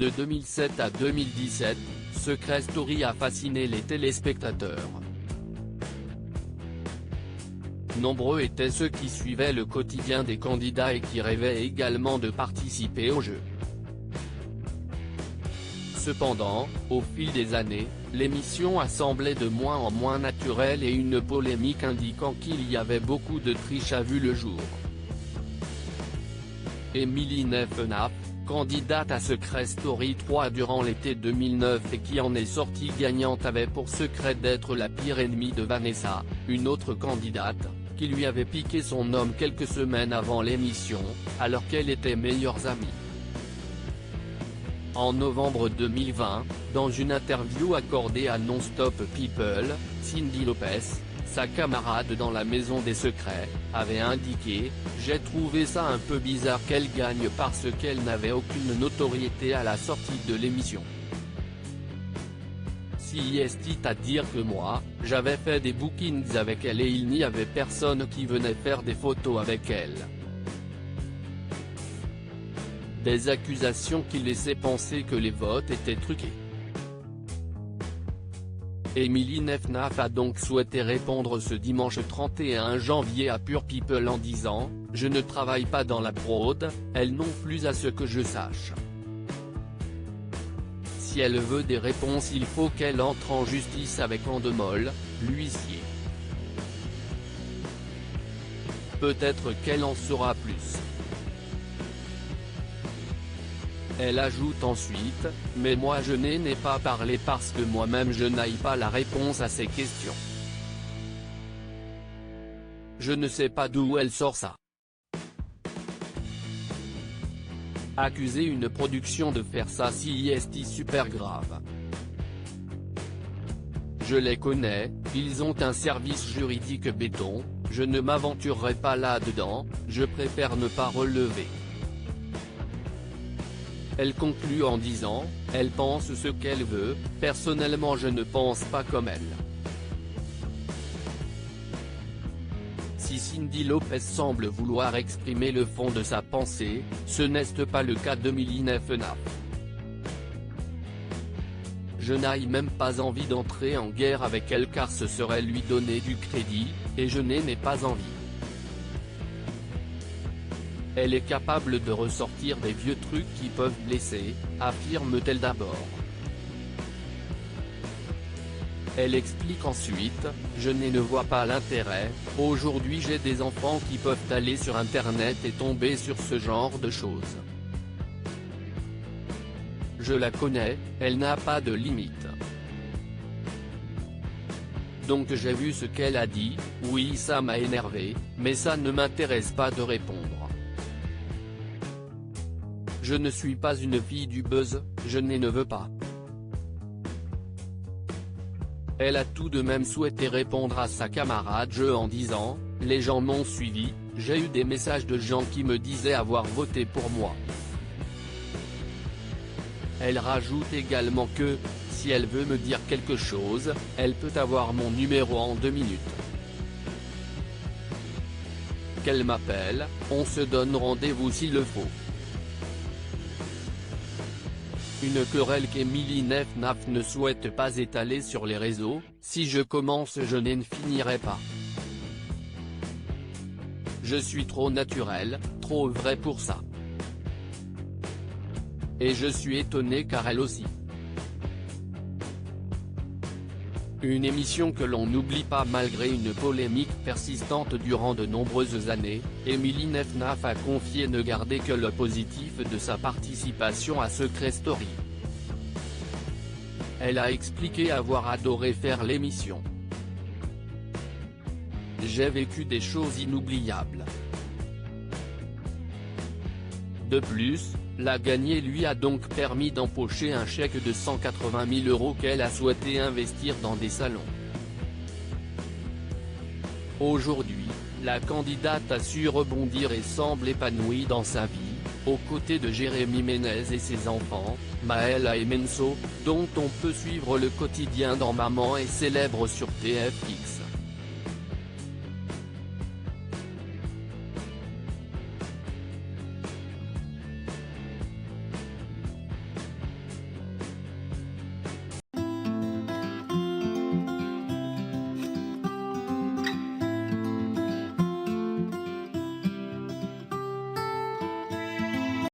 De 2007 à 2017, Secret Story a fasciné les téléspectateurs. Nombreux étaient ceux qui suivaient le quotidien des candidats et qui rêvaient également de participer au jeu. Cependant, au fil des années, l'émission a semblé de moins en moins naturelle et une polémique indiquant qu'il y avait beaucoup de triche a vu le jour. Émilie Neffenaf, candidate à Secret Story 3 durant l'été 2009 et qui en est sortie gagnante, avait pour secret d'être la pire ennemie de Vanessa, une autre candidate, qui lui avait piqué son homme quelques semaines avant l'émission, alors qu'elles étaient meilleures amies. En novembre 2020, dans une interview accordée à Non-Stop People, Cyndi Lopez, sa camarade dans la Maison des Secrets, avait indiqué « J'ai trouvé ça un peu bizarre qu'elle gagne parce qu'elle n'avait aucune notoriété à la sortie de l'émission. Si est à dire que moi, j'avais fait des bookings avec elle et il n'y avait personne qui venait faire des photos avec elle. » Des accusations qui laissaient penser que les votes étaient truqués. Émilie Neffenaf a donc souhaité répondre ce dimanche 31 janvier à Pure People en disant « Je ne travaille pas dans la fraude, elle non plus à ce que je sache. Si elle veut des réponses il faut qu'elle entre en justice avec Endemol, l'huissier. Peut-être qu'elle en saura plus. » Elle ajoute ensuite, « Mais moi je n'ai pas parlé parce que moi-même je n'ai pas la réponse à ces questions. Je ne sais pas d'où elle sort ça. » Accuser une production de faire ça si est super grave. Je les connais, ils ont un service juridique béton, je ne m'aventurerai pas là-dedans, je préfère ne pas relever. Elle conclut en disant « Elle pense ce qu'elle veut, personnellement je ne pense pas comme elle. » Si Cyndi Lopez semble vouloir exprimer le fond de sa pensée, ce n'est pas le cas d'Émilie Neffenaf. Je n'ai même pas envie d'entrer en guerre avec elle car ce serait lui donner du crédit, et je n'ai pas envie. Elle est capable de ressortir des vieux trucs qui peuvent blesser, affirme-t-elle d'abord. Elle explique ensuite, je ne vois pas l'intérêt, aujourd'hui j'ai des enfants qui peuvent aller sur internet et tomber sur ce genre de choses. Je la connais, elle n'a pas de limite. Donc j'ai vu ce qu'elle a dit, oui ça m'a énervé, mais ça ne m'intéresse pas de répondre. Je ne suis pas une fille du buzz, je ne veux pas. Elle a tout de même souhaité répondre à sa camarade jeu en disant « Les gens m'ont suivi, j'ai eu des messages de gens qui me disaient avoir voté pour moi. » Elle rajoute également que, si elle veut me dire quelque chose, elle peut avoir mon numéro en 2 minutes. Qu'elle m'appelle, on se donne rendez-vous s'il le faut. Une querelle qu'Émilie Neffenaf ne souhaite pas étaler sur les réseaux, si je commence je ne finirai pas. Je suis trop naturel, trop vrai pour ça. Et je suis étonné car elle aussi. Une émission que l'on n'oublie pas malgré une polémique persistante durant de nombreuses années, Émilie Neffenaf a confié ne garder que le positif de sa participation à Secret Story. Elle a expliqué avoir adoré faire l'émission. J'ai vécu des choses inoubliables. De plus, la gagnée lui a donc permis d'empocher un chèque de 180 000 € qu'elle a souhaité investir dans des salons. Aujourd'hui, la candidate a su rebondir et semble épanouie dans sa vie, aux côtés de Jérémy Ménez et ses enfants, Maëla et Menso, dont on peut suivre le quotidien dans Maman est célèbre sur TFX.